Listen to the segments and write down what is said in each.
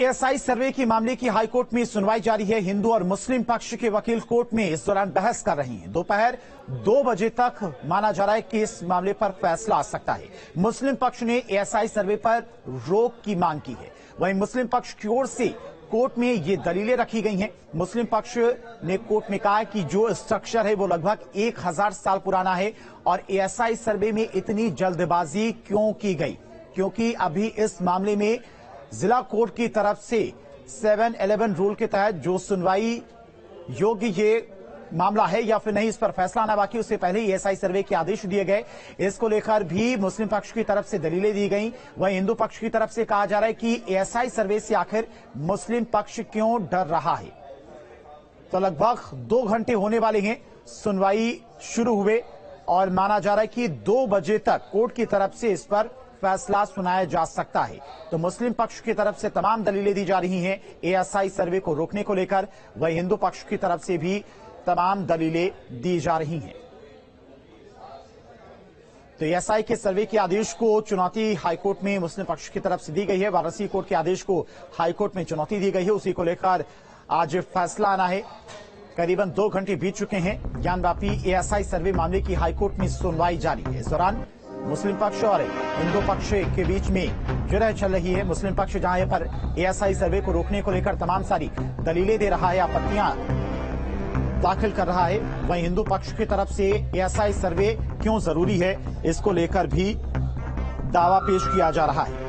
ASI सर्वे के मामले की हाईकोर्ट में सुनवाई जारी है। हिंदू और मुस्लिम पक्ष के वकील कोर्ट में इस दौरान बहस कर रही हैं। दोपहर 2 बजे तक माना जा रहा है कि इस मामले पर फैसला आ सकता है। मुस्लिम पक्ष ने एएसआई सर्वे पर रोक की मांग की है, वहीं मुस्लिम पक्ष की ओर से कोर्ट में ये दलीलें रखी गई हैं। मुस्लिम पक्ष ने कोर्ट में कहा कि जो स्ट्रक्चर है वो लगभग 1000 साल पुराना है और एएसआई सर्वे में इतनी जल्दबाजी क्यों की गई, क्योंकि अभी इस मामले में जिला कोर्ट की तरफ से 7-11 रूल के तहत जो सुनवाई योग्य ये मामला है या फिर नहीं, इस पर फैसला आना बाकी। उससे पहले एएसआई सर्वे के आदेश दिए गए। इसको लेकर भी मुस्लिम पक्ष की तरफ से दलीलें दी गई। वहीं हिंदू पक्ष की तरफ से कहा जा रहा है कि एएसआई सर्वे से आखिर मुस्लिम पक्ष क्यों डर रहा है। तो लगभग 2 घंटे होने वाले हैं सुनवाई शुरू हुए और माना जा रहा है कि 2 बजे तक कोर्ट की तरफ से इस पर फैसला सुनाया जा सकता है। तो मुस्लिम पक्ष की तरफ से तमाम दलीलें दी जा रही हैं एएसआई सर्वे को रोकने को लेकर, वहीं हिंदू पक्ष की तरफ से भी तमाम दलीलें दी जा रही हैं। तो एएसआई के सर्वे के आदेश को चुनौती हाईकोर्ट में मुस्लिम पक्ष की तरफ से दी गई है। वाराणसी कोर्ट के आदेश को हाईकोर्ट में चुनौती दी गई है, उसी को लेकर आज फैसला आना है। करीबन 2 घंटे बीत चुके हैं। ज्ञानव्यापी एएसआई सर्वे मामले की हाईकोर्ट में सुनवाई जारी है। इस दौरान मुस्लिम पक्ष और हिंदू पक्ष के बीच में जुरह चल रही है। मुस्लिम पक्ष जहां पर एएसआई सर्वे को रोकने को लेकर तमाम सारी दलीलें दे रहा है, आपत्तियां दाखिल कर रहा है, वहीं हिंदू पक्ष की तरफ से एएसआई सर्वे क्यों जरूरी है इसको लेकर भी दावा पेश किया जा रहा है।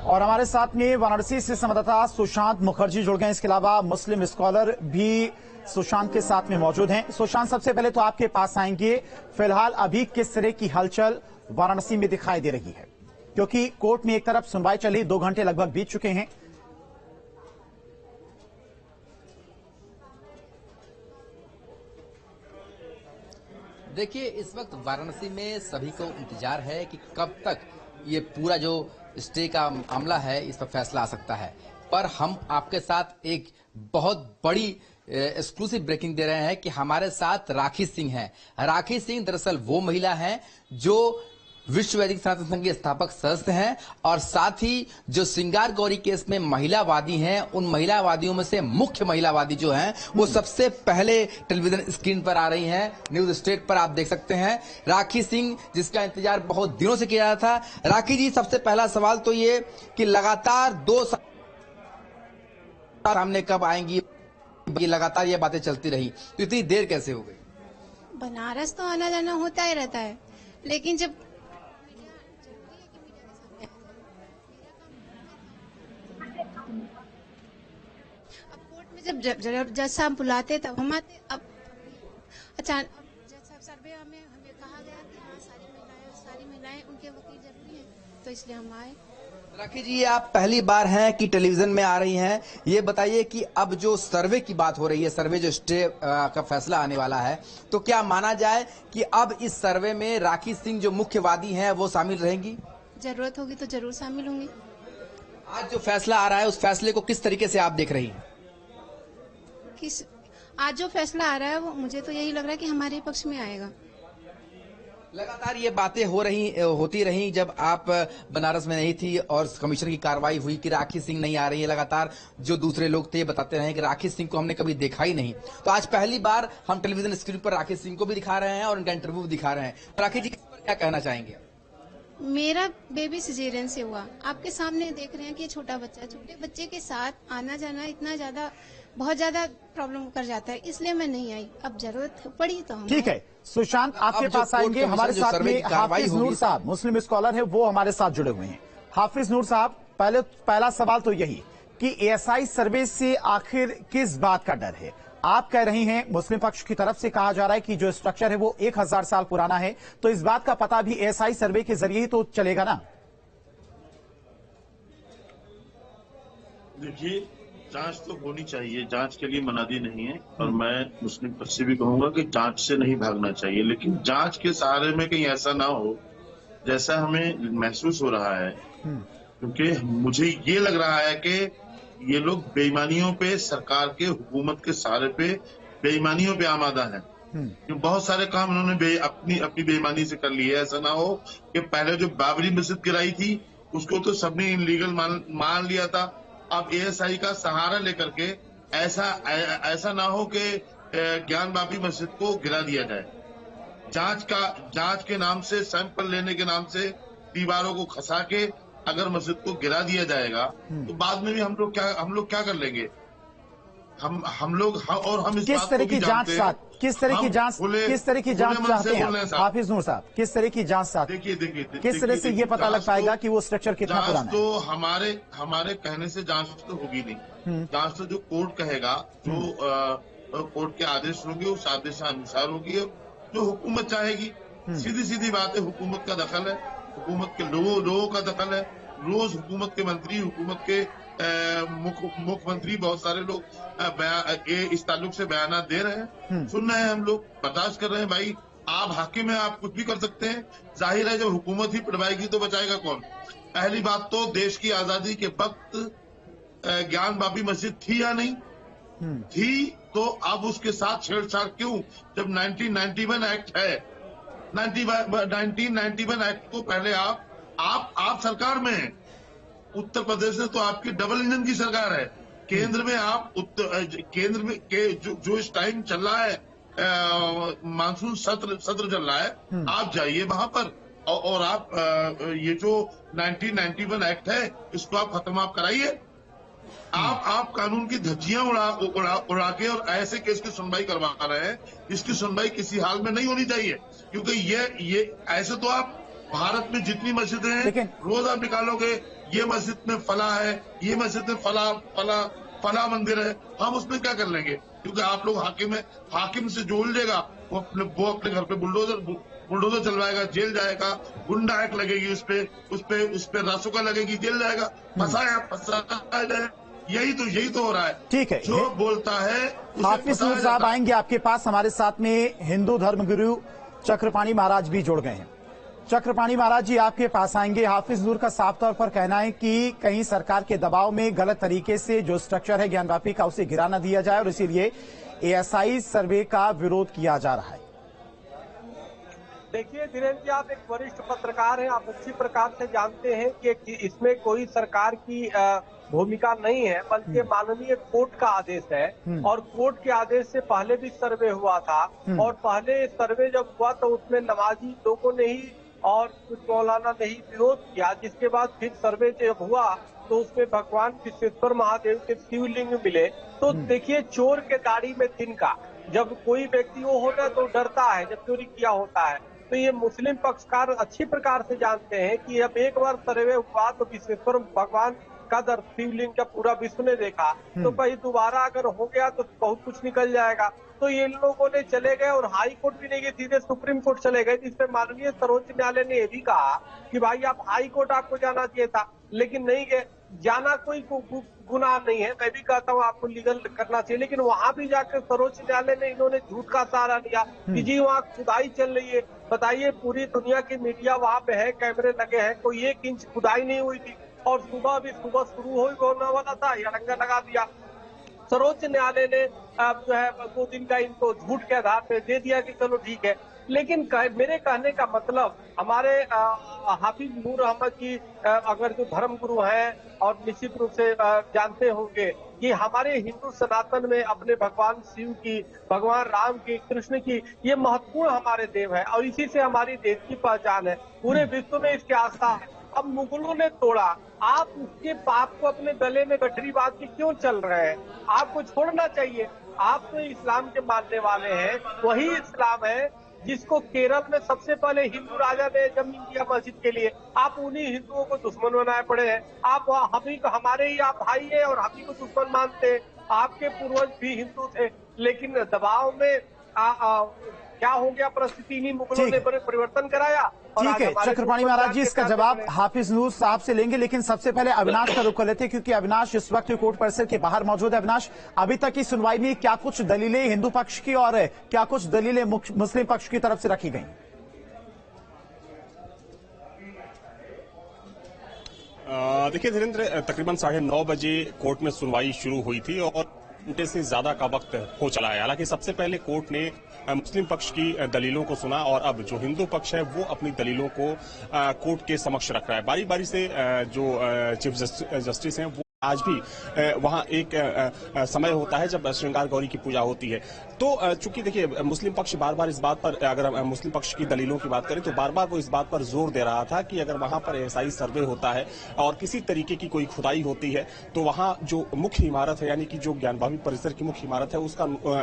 और हमारे साथ में वाराणसी से संवाददाता सुशांत मुखर्जी जुड़ गए। इसके अलावा मुस्लिम स्कॉलर भी सुशांत के साथ में मौजूद हैं। सुशांत, सबसे पहले तो आपके पास आएंगे, फिलहाल अभी किस तरह की हलचल वाराणसी में दिखाई दे रही है, क्योंकि कोर्ट में एक तरफ सुनवाई चली, 2 घंटे लगभग बीत चुके हैं। देखिए, इस वक्त वाराणसी में सभी को इंतजार है कि कब तक ये पूरा जो स्टे का मामला है इस पर फैसला आ सकता है। पर हम आपके साथ एक बहुत बड़ी एक्सक्लूसिव ब्रेकिंग दे रहे हैं कि हमारे साथ राखी सिंह हैं। राखी सिंह दरअसल वो महिला हैं जो विश्व वैदिक सनातन संघ के स्थापक सदस्य हैं और साथ ही जो श्रृंगार गौरी केस में महिलावादी हैं, उन महिलावादियों में से मुख्य महिलावादी जो हैं वो सबसे पहले टेलीविजन स्क्रीन पर आ रही हैं। न्यूज स्टेट पर आप देख सकते हैं राखी सिंह, जिसका इंतजार बहुत दिनों से किया जा रहा था। राखी जी, सबसे पहला सवाल तो ये कि लगातार 2 सामने कब आएंगी, ये लगातार ये बातें चलती रही, तो इतनी देर कैसे हो गई? बनारस तो आना जाना होता ही रहता है, लेकिन जब जब जज साहब बुलाते तब हम आते। अब अचानक जज साहब सर्वे हमें कहा गया कि हाँ सारी महिलाएं उनके वकील जरूरी हैं, तो इसलिए हम आए। राखी जी, ये आप पहली बार हैं कि टेलीविजन में आ रही हैं। ये बताइए कि अब जो सर्वे की बात हो रही है, सर्वे जो स्टे का फैसला आने वाला है, तो क्या माना जाए कि अब इस सर्वे में राखी सिंह जो मुख्यवादी हैं वो शामिल रहेंगी? जरूरत होगी तो जरूर शामिल होंगी। आज जो फैसला आ रहा है उस फैसले को किस तरीके से आप देख रही हैं? आज जो फैसला आ रहा है वो मुझे तो यही लग रहा है कि हमारे पक्ष में आएगा। लगातार ये बातें होती रही जब आप बनारस में नहीं थी और कमिश्नर की कार्रवाई हुई कि राखी सिंह नहीं आ रही है। लगातार जो दूसरे लोग थे ये बताते रहे कि राखी सिंह को हमने कभी देखा ही नहीं। तो आज पहली बार हम टेलीविजन स्क्रीन पर राखी सिंह को भी दिखा रहे हैं और उनका इंटरव्यू भी दिखा रहे हैं। राखी जी, इस पर क्या कहना चाहेंगे? मेरा बेबी सिजेरियन से हुआ, आपके सामने देख रहे हैं कि छोटे बच्चे के साथ आना जाना इतना ज्यादा बहुत ज्यादा प्रॉब्लम कर जाता है, इसलिए मैं नहीं आई। अब जरूरत पड़ी तो हम। ठीक है सुशांत, आपके पास आएंगे। हमारे साथ में हाफिज नूर साहब, मुस्लिम स्कॉलर है, वो हमारे साथ जुड़े हुए हैं। हाफिज नूर साहब, पहला सवाल तो यही कि एएसआई सर्वे से आखिर किस बात का डर है? आप कह रही हैं, मुस्लिम पक्ष की तरफ से कहा जा रहा है कि जो स्ट्रक्चर है वो 1000 साल पुराना है, तो इस बात का पता भी एएसआई सर्वे के जरिए ही तो चलेगा ना? देखिए, जांच तो होनी चाहिए, जांच के लिए मनादी नहीं है, और मैं मुस्लिम पक्ष से भी कहूंगा कि जांच से नहीं भागना चाहिए, लेकिन जांच के सहारे में कहीं ऐसा ना हो जैसा हमें महसूस हो रहा है क्योंकि मुझे ये लग रहा है कि ये लोग बेईमानियों पे, सरकार के, हुकूमत के सहारे पे बेईमानियों पे आमादा है। कि बहुत सारे काम उन्होंने अपनी बेईमानी से कर लिए। ऐसा ना हो कि पहले जो बाबरी मस्जिद गिराई थी उसको तो सबने इनलीगल मान लिया था। अब एएसआई का सहारा लेकर के ऐसा ना हो कि ज्ञान बाबी मस्जिद को गिरा दिया जाए। जांच के नाम से, सैंपल लेने के नाम से दीवारों को खसा के अगर मस्जिद को गिरा दिया जाएगा तो बाद में भी हम लोग क्या कर लेंगे। हम लोग इस किस बात तरह को की भी जांच जानते हैं। किस तरह की जांच चाहते हैं हाफिज नूर साहब? किस तरह की जांच चाहते हैं? देखिए किस तरह से ये पता लग पाएगा कि वो स्ट्रक्चर कितना पुराना है? तो हमारे कहने से जांच तो होगी नहीं। जांच तो जो कोर्ट कहेगा, जो कोर्ट के आदेश होंगे उस आदेशानुसार होगी, जो हुकूमत चाहेगी। सीधी बात है, हुकूमत का दखल है, हुकूमत के लोगों का दखल है। रोज हुकूमत के मंत्री, हुकूमत के मुख्यमंत्री, बहुत सारे लोग इस ताल्लुक से बयान दे रहे हैं। सुन रहे हैं, हम लोग बर्दाश्त कर रहे हैं। भाई आप हाकिम हैं, आप कुछ भी कर सकते हैं। जाहिर है जब हुकूमत ही पिटवाएगी तो बचाएगा कौन? पहली बात तो देश की आजादी के वक्त ज्ञान बाबी मस्जिद थी या नहीं थी, तो अब उसके साथ छेड़छाड़ क्यों? जब 1991 एक्ट है, 1991 एक्ट को पहले आप सरकार में हैं। उत्तर प्रदेश में तो आपकी डबल इंजन की सरकार है। केंद्र में केंद्र में जो इस टाइम चल रहा है, मानसून सत्र चल रहा है, आप जाइए वहां पर और आप ये जो 1991 एक्ट है इसको आप खत्म कराइए। आप कानून की धज्जियां उड़ा के और ऐसे केस की सुनवाई करवा रहे हैं, इसकी सुनवाई किसी हाल में नहीं होनी चाहिए। क्योंकि ये ऐसे तो आप भारत में जितनी मस्जिदें हैं रोज आप निकालोगे, ये मस्जिद में फला है, ये मस्जिद में फला मंदिर है, हम उसमें क्या कर लेंगे? क्योंकि आप लोग हाकिम से जो उलझेगा वो अपने घर पे बुलडोजर चलवाएगा, जेल जाएगा, गुंडा एक्ट लगेगी, उस पे रासुका लगेगी, जेल जाएगा, फंसाया। यही तो हो रहा है। ठीक है, जो बोलता है हाफिज नूर साहब आएंगे आपके पास। हमारे साथ में हिंदू धर्मगुरु चक्रपाणी महाराज भी जुड़ गए हैं। चक्रपाणी महाराज जी आपके पास आएंगे। हाफिज नूर का साफ तौर पर कहना है कि कहीं सरकार के दबाव में गलत तरीके से जो स्ट्रक्चर है ज्ञानवापी का उसे गिरा न दिया जाए और इसीलिए एएसआई सर्वे का विरोध किया जा रहा है। देखिए धीरेन्द्र जी, आप एक वरिष्ठ पत्रकार हैं, आप अच्छी प्रकार से जानते हैं कि इसमें कोई सरकार की भूमिका नहीं है, बल्कि माननीय कोर्ट का आदेश है। और कोर्ट के आदेश से पहले भी सर्वे हुआ था और पहले सर्वे जब हुआ तो उसमें नमाजी लोगों ने ही और कुछ मौलाना ने ही विरोध किया, जिसके बाद फिर सर्वे जब हुआ तो उसमें भगवान विश्वेश्वर महादेव के शिवलिंग मिले। तो देखिए, चोर के दाढ़ी में तिनका, जब कोई व्यक्ति वो होता है तो डरता है जब चोरी किया होता है। तो ये मुस्लिम पक्षकार अच्छी प्रकार से जानते हैं कि अब एक बार सर्वे हुआ तो विश्वेश्वर भगवान का शिवलिंग का पूरा विश्व ने देखा, तो भाई दोबारा अगर हो गया तो बहुत कुछ निकल जाएगा। तो ये लोगों ने चले गए और हाई कोर्ट भी नहीं गए, सीधे सुप्रीम कोर्ट चले गए, जिसपे माननीय सर्वोच्च न्यायालय ने ये भी कहा कि भाई आप हाई कोर्ट आपको जाना चाहिए था, लेकिन नहीं गए। जाना कोई गुनाह नहीं है, मैं भी कहता हूँ आपको लीगल करना चाहिए, लेकिन वहां भी जाकर सर्वोच्च न्यायालय ने इन्होंने झूठ का सहारा लिया कि जी वहाँ खुदाई चल रही है। बताइए, पूरी दुनिया की मीडिया वहाँ पे है, कैमरे लगे हैं, कोई 1 इंच खुदाई नहीं हुई थी और सुबह शुरू होने वाला था, या रंगा लगा दिया। सर्वोच्च न्यायालय ने जो है 2 दिन का इनको झूठ के आधार पे दे दिया कि चलो ठीक है। लेकिन मेरे कहने का मतलब, हमारे हाफिज नूर अहमद जी अगर जो धर्म गुरु हैं और निश्चित रूप से जानते होंगे कि हमारे हिंदू सनातन में अपने भगवान शिव की, भगवान राम की, कृष्ण की, ये महत्वपूर्ण हमारे देव है और इसी से हमारी देश की पहचान है। पूरे विश्व में इसकी आस्था है। अब मुगलों ने तोड़ा, आप उसके पाप को अपने गले में गठरी बांध के क्यों चल रहे हैं? आपको छोड़ना चाहिए। आप तो इस्लाम के मानने वाले हैं, वही इस्लाम है जिसको केरल में सबसे पहले हिंदू राजा ने जमीन दिया मस्जिद के लिए। आप उन्हीं हिंदुओं को दुश्मन बनाए पड़े हैं। आप हमारे ही आप भाई है और हम ही को दुश्मन मानते हैं। आपके पूर्वज भी हिंदू थे, लेकिन दबाव में क्या हो गया परिस्थिति, इन्हीं मुगलों ने बड़े परिवर्तन कराया। ठीक है चक्रपाणी महाराज जी, इसका जवाब हाफिज नूर साहब से लेंगे, लेकिन सबसे पहले अविनाश का रुख कर लेते हैं क्योंकि अविनाश इस वक्त कोर्ट परिसर के बाहर मौजूद है। अविनाश, अभी तक की सुनवाई में क्या कुछ दलीलें हिंदू पक्ष की और क्या कुछ दलीलें मुस्लिम पक्ष की तरफ से रखी गई? देखिए धीरेन्द्र, तकरीबन 9:30 बजे कोर्ट में सुनवाई शुरू हुई थी और घंटे से ज्यादा का वक्त हो चला है। हालांकि सबसे पहले कोर्ट ने मुस्लिम पक्ष की दलीलों को सुना और अब जो हिंदू पक्ष है वो अपनी दलीलों को कोर्ट के समक्ष रख रहा है। बारी बारी से जो चीफ जस्टिस हैं वो आज भी वहां एक समय होता है जब श्रृंगार गौरी की पूजा होती है। तो चूंकि देखिए मुस्लिम पक्ष बार बार इस बात पर, अगर मुस्लिम पक्ष की दलीलों की बात करें तो बार बार वो इस बात पर जोर दे रहा था कि अगर वहां पर एएसआई सर्वे होता है और किसी तरीके की कोई खुदाई होती है तो वहां जो मुख्य इमारत है, यानी कि जो ज्ञानभावी परिसर की मुख्य इमारत है,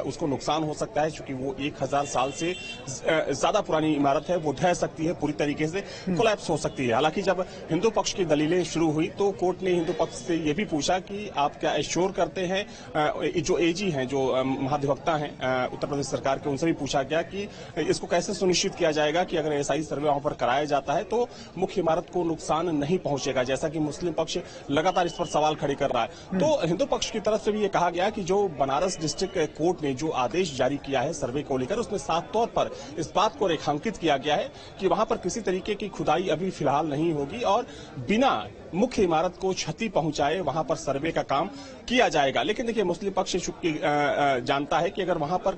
उसको नुकसान हो सकता है, क्योंकि वो 1000 साल से ज्यादा पुरानी इमारत है, वो ढह सकती है, पूरी तरीके से कोलैप्स हो सकती है। हालांकि जब हिंदू पक्ष की दलीलें शुरू हुई तो कोर्ट ने हिंदू पक्ष से ये भी पूछा कि आप क्या एश्योर करते हैं, जो एजी हैं, जो महाधिवक्ता हैं उत्तर प्रदेश सरकार के, उनसे भी पूछा गया कि इसको कैसे सुनिश्चित किया जाएगा कि अगर एएसआई सर्वे वहां पर कराया जाता है तो मुख्य इमारत को नुकसान नहीं पहुंचेगा, जैसा कि मुस्लिम पक्ष लगातार इस पर सवाल खड़े कर रहा है। तो हिंदू पक्ष की तरफ से भी ये कहा गया कि जो बनारस डिस्ट्रिक्ट कोर्ट ने जो आदेश जारी किया है सर्वे को लेकर, उसमें साफ तौर पर इस बात को रेखांकित किया गया है कि वहां पर किसी तरीके की खुदाई अभी फिलहाल नहीं होगी और बिना मुख्य इमारत को क्षति पहुंचाए वहां पर सर्वे का काम किया जाएगा। लेकिन देखिए मुस्लिम पक्ष चूंकि जानता है कि अगर वहां पर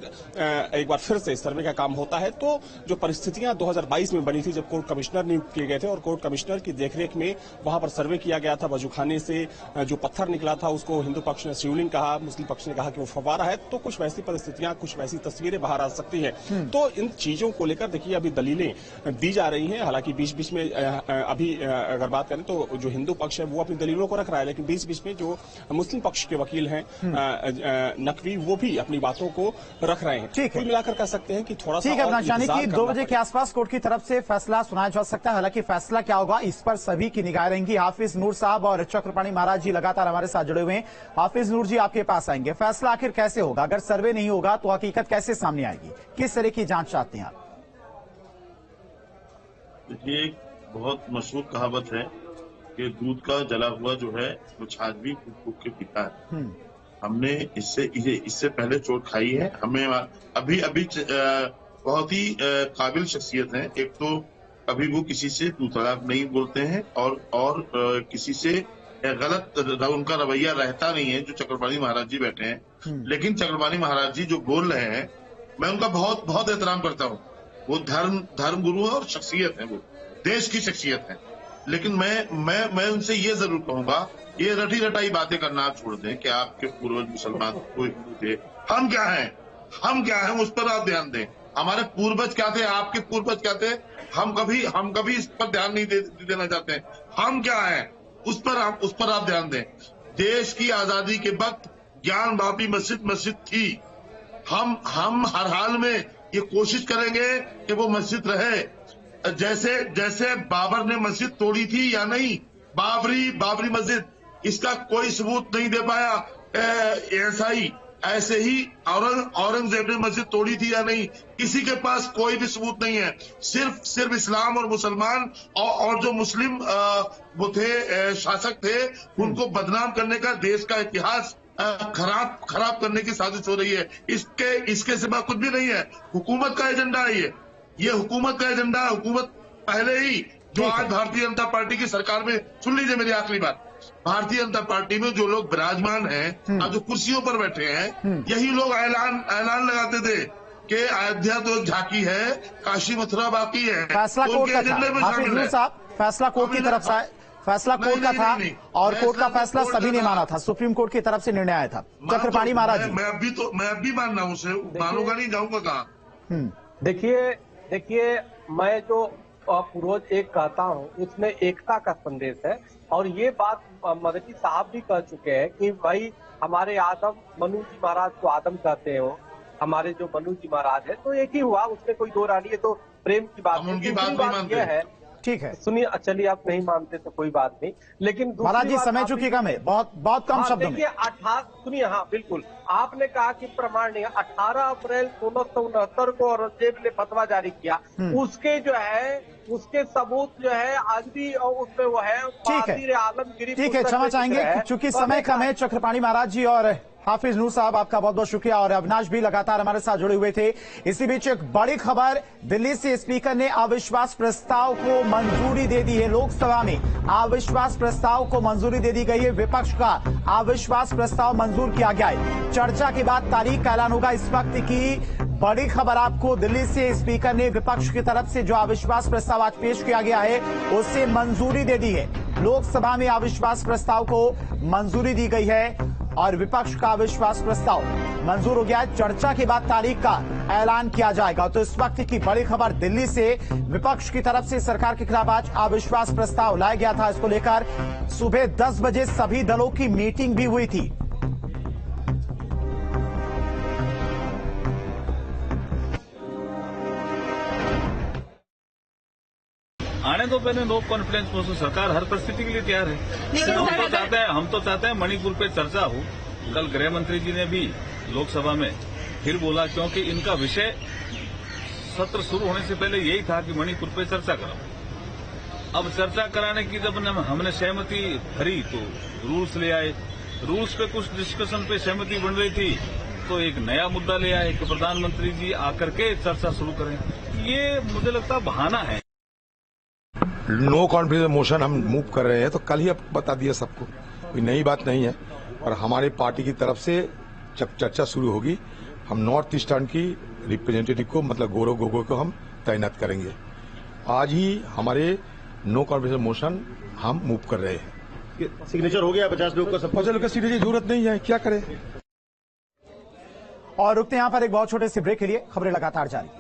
एक बार फिर से सर्वे का काम होता है तो जो परिस्थितियां 2022 में बनी थी जब कोर्ट कमिश्नर नियुक्त किए गए थे और कोर्ट कमिश्नर की देखरेख में वहां पर सर्वे किया गया था, वजूखाने से जो पत्थर निकला था उसको हिंदू पक्ष ने शिवलिंग कहा, मुस्लिम पक्ष ने कहा कि वो फव्वारा है, तो कुछ वैसी परिस्थितियां, कुछ वैसी तस्वीरें बाहर आ सकती है। तो इन चीजों को लेकर देखिए अभी दलीलें दी जा रही हैं। हालांकि बीच बीच में अभी अगर बात करें तो जो हिंदू पक्ष है वो अपनी दलीलों को रख रहा है, लेकिन बीच बीच में जो मुस्लिम पक्ष के वकील हैं नकवी, वो भी अपनी बातों को रख रहे हैं। ठीक है, मिलाकर कह सकते हैं कि थोड़ा ठीक है अपना जाने की 2 बजे के आसपास कोर्ट की तरफ से फैसला सुनाया जा सकता है। हालांकि फैसला क्या होगा इस पर सभी की निगाह रहेंगी। हाफिज नूर साहब और चक्रपाणी महाराज जी लगातार हमारे साथ जुड़े हुए हैं। हाफिज नूर जी, आपके पास आएंगे। फैसला आखिर कैसे होगा? अगर सर्वे नहीं होगा तो हकीकत कैसे सामने आएगी? किस तरह की जांच चाहते हैं आप? देखिए, एक बहुत मशहूर कहावत है कि दूध का जला हुआ जो है वो छाछ भी फूक के पीता है। हमने इससे पहले चोट खाई है। हमें अभी बहुत ही काबिल शख्सियत हैं। एक तो अभी वो किसी से तू तड़ाक नहीं बोलते हैं और किसी से गलत उनका रवैया रहता नहीं है। जो चक्रपाणी महाराज जी बैठे हैं, लेकिन चक्रपाणी महाराज जी जो बोल रहे हैं, मैं उनका बहुत बहुत एहतराम करता हूँ। वो धर्म गुरु है और शख्सियत है, वो देश की शख्सियत है। लेकिन मैं उनसे ये जरूर कहूंगा, ये रटी रटाई बातें करना आप छोड़ दें कि आपके पूर्वज मुसलमान कोई हिंदू थे। हम क्या हैं उस पर आप ध्यान दें। हमारे पूर्वज क्या थे, आपके पूर्वज क्या थे, हम कभी इस पर ध्यान नहीं देना चाहते। हम क्या हैं उस पर आप ध्यान दें। देश की आजादी के वक्त ज्ञानवापी मस्जिद थी। हम हर हाल में ये कोशिश करेंगे कि वो मस्जिद रहे। जैसे बाबर ने मस्जिद तोड़ी थी या नहीं, बाबरी मस्जिद, इसका कोई सबूत नहीं दे पाया एएसआई। ऐसे ही औरंगजेब ने मस्जिद तोड़ी थी या नहीं, किसी के पास कोई भी सबूत नहीं है। सिर्फ इस्लाम और मुसलमान और जो मुस्लिम वो थे, शासक थे, उनको बदनाम करने का, देश का इतिहास खराब करने की साजिश हो रही है। इसके सिवा कुछ भी नहीं है। हुकूमत का एजेंडा है ये हुकूमत का एजेंडा। हुकूमत पहले ही जो आज भारतीय जनता पार्टी की सरकार में, सुन लीजिए मेरी आखिरी बात, भारतीय जनता पार्टी में जो लोग विराजमान हैं, आज जो कुर्सियों पर बैठे हैं, यही लोग ऐलान लगाते थे कि अयोध्या तो झांकी है, काशी मथुरा बाकी है। फैसला कोर्ट का था हाफिज नूर साहब, फैसला कोर्ट की तरफ से, फैसला कोर्ट का था और कोर्ट का फैसला सभी ने माना था। सुप्रीम कोर्ट की तरफ से निर्णय आया था। चक्रपाणी महाराज जी, मैं अब भी मान रहा हूँ उसे, मानूंगा नहीं, जाऊंगा कहाँ। देखिए मैं जो पूर्वज एक कहता हूँ, उसमें एकता का संदेश है। और ये बात मदनी साहब भी कह चुके हैं कि भाई हमारे मनु जी महाराज को आदम कहते हो, हमारे जो मनु जी महाराज है, तो एक ही हुआ, उसमें कोई दो रानी है। तो प्रेम की बात, उनकी बात यह है। ठीक है, सुनिए, चलिए आप नहीं मानते तो कोई बात नहीं, लेकिन महाराज जी समय चुकी कम है, बहुत कम शब्दों में। सुनिए, हाँ बिल्कुल, आपने कहा कि प्रमाण नहीं है। 18 अप्रैल 1669 को औरंगजेब ने फतवा जारी किया, उसके सबूत जो है आज भी उसमें वो है। ठीक है, क्षमा चाहेंगे चूंकि समय कम है। चक्रपाणी महाराज जी और हाफिज नूर साहब, आपका बहुत बहुत शुक्रिया। और अविनाश भी लगातार हमारे साथ जुड़े हुए थे। इसी बीच एक बड़ी खबर, दिल्ली से स्पीकर ने अविश्वास प्रस्ताव को मंजूरी दे दी है। लोकसभा में अविश्वास प्रस्ताव को मंजूरी दे दी गई है। विपक्ष का अविश्वास प्रस्ताव मंजूर किया गया है। चर्चा के बाद तारीख का ऐलान होगा। इस वक्त की बड़ी खबर आपको, दिल्ली से स्पीकर ने विपक्ष की तरफ से जो अविश्वास प्रस्ताव आज पेश किया गया है उसे मंजूरी दे दी है। लोकसभा में अविश्वास प्रस्ताव को मंजूरी दी गई है और विपक्ष का अविश्वास प्रस्ताव मंजूर हो गया है। चर्चा के बाद तारीख का ऐलान किया जाएगा। तो इस वक्त की बड़ी खबर दिल्ली से, विपक्ष की तरफ से सरकार के खिलाफ आज अविश्वास प्रस्ताव लाया गया था। इसको लेकर सुबह 10 बजे सभी दलों की मीटिंग भी हुई थी। आने दो पहले नो कॉन्फिडेंस मोशन, सरकार हर परिस्थिति के लिए तैयार है। हम तो चाहते हैं मणिपुर पे चर्चा हो। कल गृह मंत्री जी ने भी लोकसभा में फिर बोला, क्योंकि इनका विषय सत्र शुरू होने से पहले यही था कि मणिपुर पे चर्चा करो। अब चर्चा कराने की जब हमने सहमति भरी तो रूल्स ले आए। रूल्स पे कुछ डिस्कशन पे सहमति बन रही थी तो एक नया मुद्दा ले आए कि प्रधानमंत्री जी आकर के चर्चा शुरू करें। ये मुझे लगता है बहाना है। नो कॉन्फिडेंस मोशन हम मूव कर रहे हैं, तो कल ही बता दिया सबको, कोई नई बात नहीं है। और हमारी पार्टी की तरफ से जब चर्चा शुरू होगी, हम नॉर्थ ईस्टर्न की रिप्रेजेंटेटिव को, मतलब गौरव गोगोई को हम तैनात करेंगे। आज ही हमारे नो कॉन्फिडेंस मोशन हम मूव कर रहे हैं। सिग्नेचर हो गया 50 लोग का, 50 लोग का सिग्नेचर की जरूरत नहीं है, क्या करें। और रुकते यहां पर एक बहुत छोटे से ब्रेक के लिए, खबरें लगातार जारी।